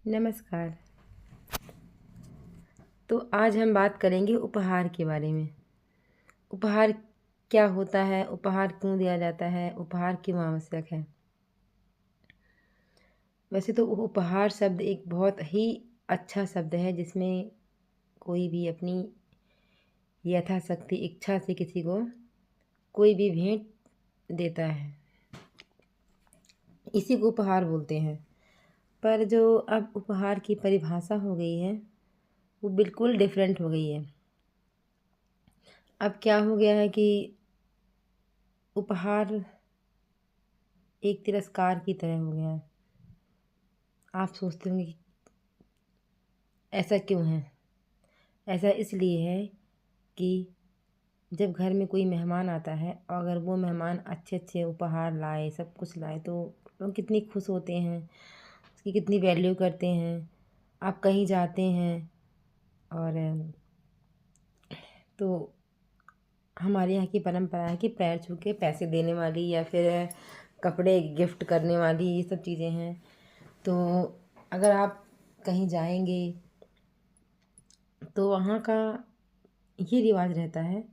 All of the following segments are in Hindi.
नमस्कार। तो आज हम बात करेंगे उपहार के बारे में। उपहार क्या होता है? उपहार क्यों दिया जाता है? उपहार क्यों आवश्यक है? वैसे तो उपहार शब्द एक बहुत ही अच्छा शब्द है जिसमें कोई भी अपनी यथाशक्ति इच्छा से किसी को कोई भी भेंट देता है, इसी को उपहार बोलते हैं। पर जो अब उपहार की परिभाषा हो गई है वो बिल्कुल डिफरेंट हो गई है। अब क्या हो गया है कि उपहार एक तिरस्कार की तरह हो गया है। आप सोचते होंगे कि ऐसा क्यों है? ऐसा इसलिए है कि जब घर में कोई मेहमान आता है और अगर वो मेहमान अच्छे अच्छे उपहार लाए, सब कुछ लाए, तो लोग कितनी खुश होते हैं, उसकी कितनी वैल्यू करते हैं। आप कहीं जाते हैं और तो हमारे यहाँ की परंपरा है कि पैर छू के पैसे देने वाली या फिर कपड़े गिफ्ट करने वाली ये सब चीज़ें हैं। तो अगर आप कहीं जाएंगे तो वहाँ का ये रिवाज रहता है,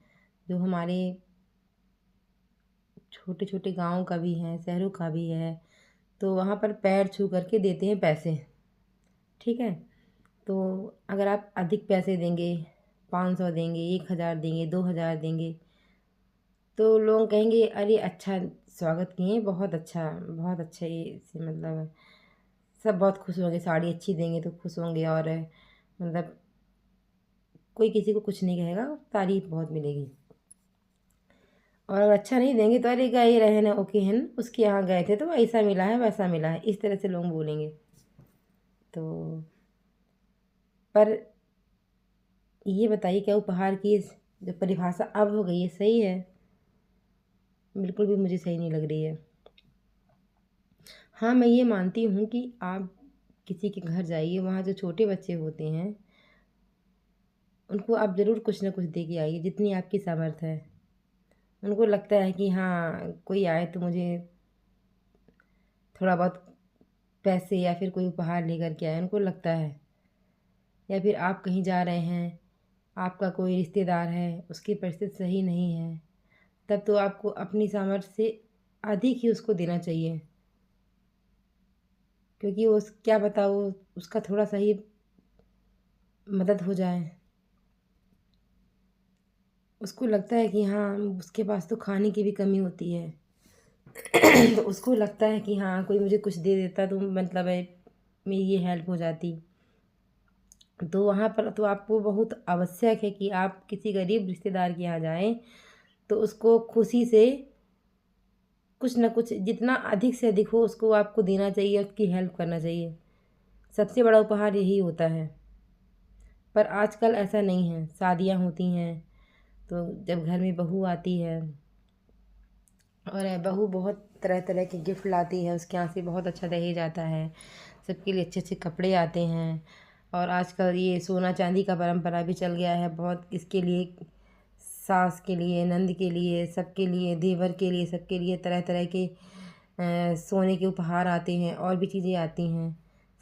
जो हमारे छोटे छोटे गांव का भी है, शहरों का भी है। तो वहाँ पर पैर छू करके देते हैं पैसे। ठीक है। तो अगर आप अधिक पैसे देंगे, 500 देंगे, 1000 देंगे, 2000 देंगे, तो लोग कहेंगे अरे अच्छा स्वागत किए, बहुत अच्छा ये मतलब सब बहुत खुश होंगे, साड़ी अच्छी देंगे तो खुश होंगे। और मतलब कोई किसी को कुछ नहीं कहेगा, तारीफ बहुत मिलेगी। और अगर अच्छा नहीं देंगे तो अरे गए रहे ना, ओके है ना, उसके यहाँ गए थे तो ऐसा मिला है वैसा मिला है, इस तरह से लोग बोलेंगे। तो पर ये बताइए, क्या उपहार की जो परिभाषा अब हो गई है सही है? बिल्कुल भी मुझे सही नहीं लग रही है। हाँ, मैं ये मानती हूँ कि आप किसी के घर जाइए, वहाँ जो छोटे बच्चे होते हैं उनको आप ज़रूर कुछ ना कुछ दे के आइए, जितनी आपकी सामर्थ है। उनको लगता है कि हाँ कोई आए तो मुझे थोड़ा बहुत पैसे या फिर कोई उपहार लेकर के आए, उनको लगता है। या फिर आप कहीं जा रहे हैं, आपका कोई रिश्तेदार है, उसकी परिस्थिति सही नहीं है, तब तो आपको अपनी सामर्थ्य से अधिक ही उसको देना चाहिए। क्योंकि वो क्या पता वो उसका थोड़ा सा ही मदद हो जाए। उसको लगता है कि हाँ उसके पास तो खाने की भी कमी होती है तो उसको लगता है कि हाँ कोई मुझे कुछ दे देता तो मतलब है मेरी ये हेल्प हो जाती। तो वहाँ पर तो आपको बहुत आवश्यक है कि आप किसी गरीब रिश्तेदार के यहाँ जाएं तो उसको खुशी से कुछ ना कुछ, जितना अधिक से अधिक हो उसको आपको देना चाहिए, उसकी हेल्प करना चाहिए। सबसे बड़ा उपहार यही होता है। पर आजकल ऐसा नहीं है। शादियाँ होती हैं तो जब घर में बहू आती है और बहू बहुत तरह तरह के गिफ्ट लाती है, उसके यहाँ से बहुत अच्छा दहेज आता है, सबके लिए अच्छे अच्छे कपड़े आते हैं। और आजकल ये सोना चांदी का परंपरा भी चल गया है बहुत, इसके लिए सास के लिए, नंद के लिए, सबके लिए, देवर के लिए, सबके लिए तरह तरह के सोने के उपहार आते हैं और भी चीज़ें आती हैं।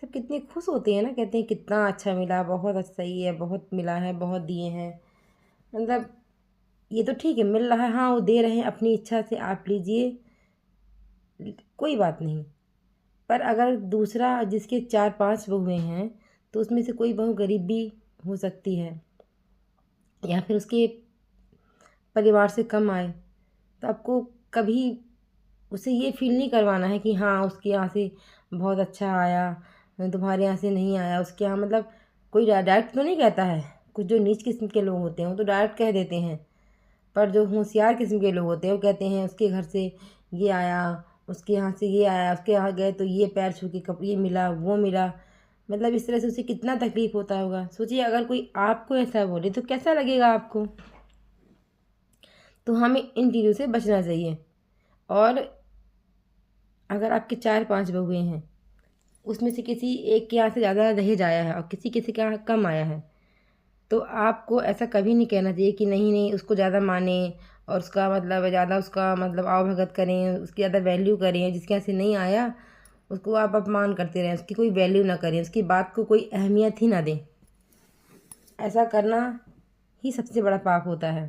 सब कितने खुश होते हैं ना, कहते हैं कितना अच्छा मिला, बहुत अच्छा सही है, बहुत मिला है, बहुत दिए हैं। मतलब ये तो ठीक है मिल रहा है, हाँ वो दे रहे हैं अपनी इच्छा से, आप लीजिए, कोई बात नहीं। पर अगर दूसरा जिसके 4-5 बहुएं हैं तो उसमें से कोई बहू गरीब भी हो सकती है या फिर उसके परिवार से कम आए, तो आपको कभी उसे ये फील नहीं करवाना है कि हाँ उसके यहाँ से बहुत अच्छा आया, तुम्हारे यहाँ से नहीं आया। उसके यहाँ मतलब कोई डायरेक्ट तो नहीं कहता है। कुछ जो नीच किस्म के लोग होते हैं वो तो डायरेक्ट कह देते हैं, पर जो होशियार किस्म के लोग होते हैं वो कहते हैं उसके घर से ये आया, उसके यहाँ से ये आया, उसके यहाँ गए तो ये पैर छू के कप ये मिला वो मिला। मतलब इस तरह से उसे कितना तकलीफ़ होता होगा। सोचिए अगर कोई आपको ऐसा बोले तो कैसा लगेगा आपको। तो हमें इन चीज़ों से बचना चाहिए। और अगर आपके 4-5 बहुएँ हैं, उसमें से किसी एक के यहाँ से ज़्यादा दहेज आया है और किसी किसी के यहाँ कम आया है, तो आपको ऐसा कभी नहीं कहना चाहिए कि नहीं नहीं उसको ज़्यादा मानें और उसका मतलब ज़्यादा उसका मतलब आवभगत करें, उसकी ज़्यादा वैल्यू करें। जिसके यहाँ से नहीं आया उसको आप अपमान करते रहें, उसकी कोई वैल्यू ना करें, उसकी बात को कोई अहमियत ही ना दें। ऐसा करना ही सबसे बड़ा पाप होता है।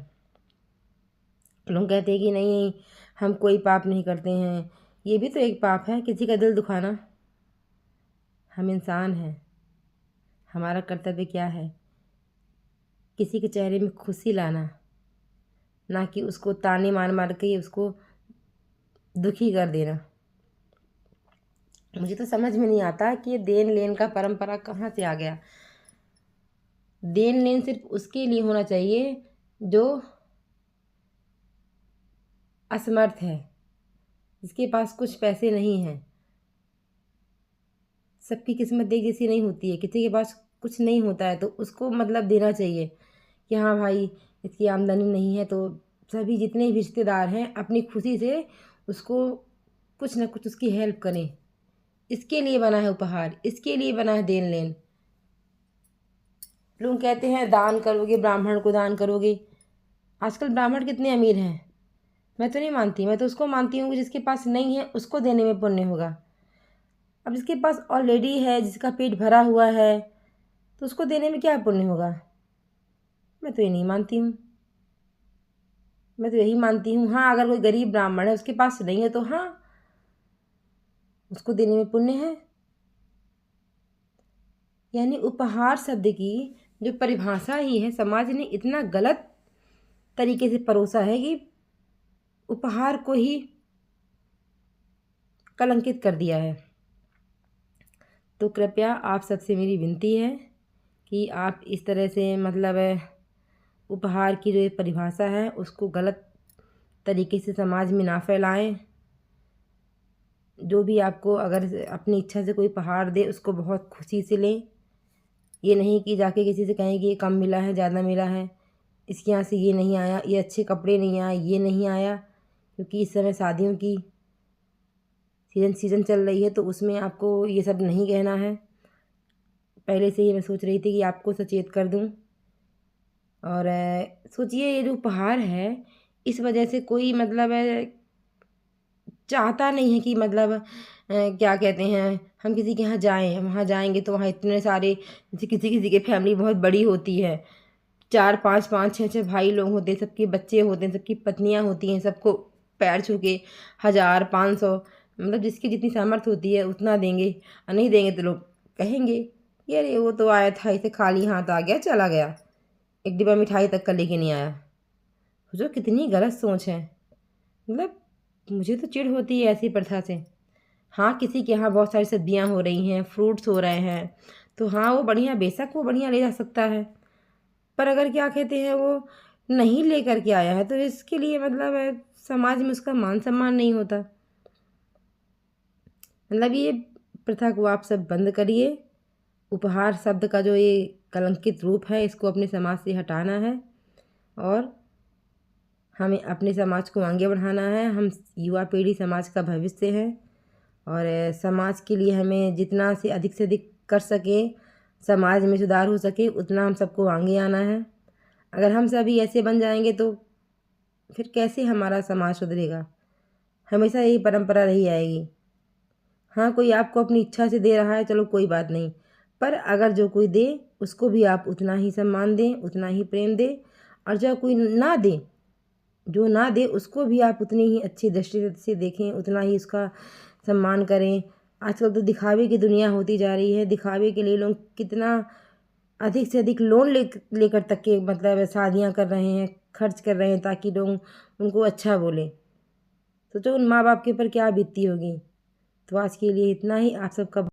लोग कहते हैं कि नहीं, हम कोई पाप नहीं करते हैं, ये भी तो एक पाप है, किसी का दिल दुखाना। हम इंसान हैं, हमारा कर्तव्य क्या है? किसी के चेहरे में खुशी लाना, ना कि उसको ताने मार मार के उसको दुखी कर देना। मुझे तो समझ में नहीं आता कि ये देन लेन का परंपरा कहाँ से आ गया। देन लेन सिर्फ उसके लिए होना चाहिए जो असमर्थ है, जिसके पास कुछ पैसे नहीं हैं। सबकी किस्मत एक जैसी नहीं होती है, किसी के पास कुछ नहीं होता है तो उसको मतलब देना चाहिए कि हाँ भाई, इसकी आमदनी नहीं है, तो सभी जितने भी रिश्तेदार हैं अपनी खुशी से उसको कुछ ना कुछ उसकी हेल्प करें। इसके लिए बना है उपहार, इसके लिए बना है देन लेन। लोग कहते हैं दान करोगे, ब्राह्मण को दान करोगे। आजकल ब्राह्मण कितने अमीर हैं, मैं तो नहीं मानती। मैं तो उसको मानती हूँ कि जिसके पास नहीं है उसको देने में पुण्य होगा। अब जिसके पास ऑलरेडी है, जिसका पेट भरा हुआ है, तो उसको देने में क्या पुण्य होगा? मैं तो ये नहीं मानती हूँ। मैं तो यही मानती हूँ, हाँ अगर कोई गरीब ब्राह्मण है, उसके पास नहीं है, तो हाँ उसको देने में पुण्य है। यानी उपहार शब्द की जो परिभाषा ही है, समाज ने इतना गलत तरीके से परोसा है कि उपहार को ही कलंकित कर दिया है। तो कृपया आप सबसे मेरी विनती है कि आप इस तरह से मतलब उपहार की जो ये परिभाषा है उसको गलत तरीके से समाज में ना फैलाएं। जो भी आपको अगर अपनी इच्छा से कोई उपहार दे उसको बहुत खुशी से लें। ये नहीं कि जाके किसी से कहें कि ये कम मिला है, ज़्यादा मिला है, इसके यहाँ से ये नहीं आया, ये अच्छे कपड़े नहीं आए, ये नहीं आया। क्योंकि इस समय शादियों की सीज़न चल रही है, तो उसमें आपको ये सब नहीं कहना है। पहले से ही मैं सोच रही थी कि आपको सचेत कर दूं। और सोचिए, ये जो उपहार है इस वजह से कोई मतलब चाहता नहीं है कि मतलब क्या कहते हैं, हम किसी के यहाँ जाएं, वहाँ जाएंगे तो वहाँ इतने सारे, जैसे किसी किसी की फैमिली बहुत बड़ी होती है, 4 5 5 6 6 भाई लोग होते हैं, सबके बच्चे होते हैं, सबकी पत्नियाँ होती हैं, सबको पैर छू के 1000 500, मतलब जिसकी जितनी सामर्थ्य होती है उतना देंगे। और नहीं देंगे तो लोग कहेंगे कि अरे वो तो आया था, इसे खाली हाथ आ गया, चला गया, एक डिब्बा मिठाई तक का लेके नहीं आया। सोचो कितनी गलत सोच है। मतलब मुझे तो चिढ़ होती है ऐसी प्रथा से। हाँ, किसी के यहाँ बहुत सारी सब्जियाँ हो रही हैं, फ्रूट्स हो रहे हैं, तो हाँ वो बढ़िया, बेशक वो बढ़िया ले जा सकता है। पर अगर क्या कहते हैं वो नहीं ले कर के आया है तो इसके लिए मतलब समाज में उसका मान सम्मान नहीं होता। मतलब ये प्रथा को आप सब बंद करिए। उपहार शब्द का जो ये कलंकित रूप है इसको अपने समाज से हटाना है और हमें अपने समाज को आगे बढ़ाना है। हम युवा पीढ़ी समाज का भविष्य है और समाज के लिए हमें जितना से अधिक कर सके, समाज में सुधार हो सके, उतना हम सबको आगे आना है। अगर हम सभी ऐसे बन जाएंगे तो फिर कैसे हमारा समाज सुधरेगा? हमेशा यही परंपरा रही आएगी। हाँ, कोई आपको अपनी इच्छा से दे रहा है, चलो कोई बात नहीं, पर अगर जो कोई दे उसको भी आप उतना ही सम्मान दें, उतना ही प्रेम दें। और जो कोई ना दे, जो ना दे उसको भी आप उतनी ही अच्छी दृष्टि से देखें, उतना ही उसका सम्मान करें। आजकल तो दिखावे की दुनिया होती जा रही है। दिखावे के लिए लोग कितना अधिक से अधिक लोन लेकर तक के मतलब शादियां कर रहे हैं, खर्च कर रहे हैं ताकि लोग उनको अच्छा बोलें। सोचो उन माँ बाप के ऊपर क्या बीतती होगी। तो आज के लिए इतना ही। आप सबका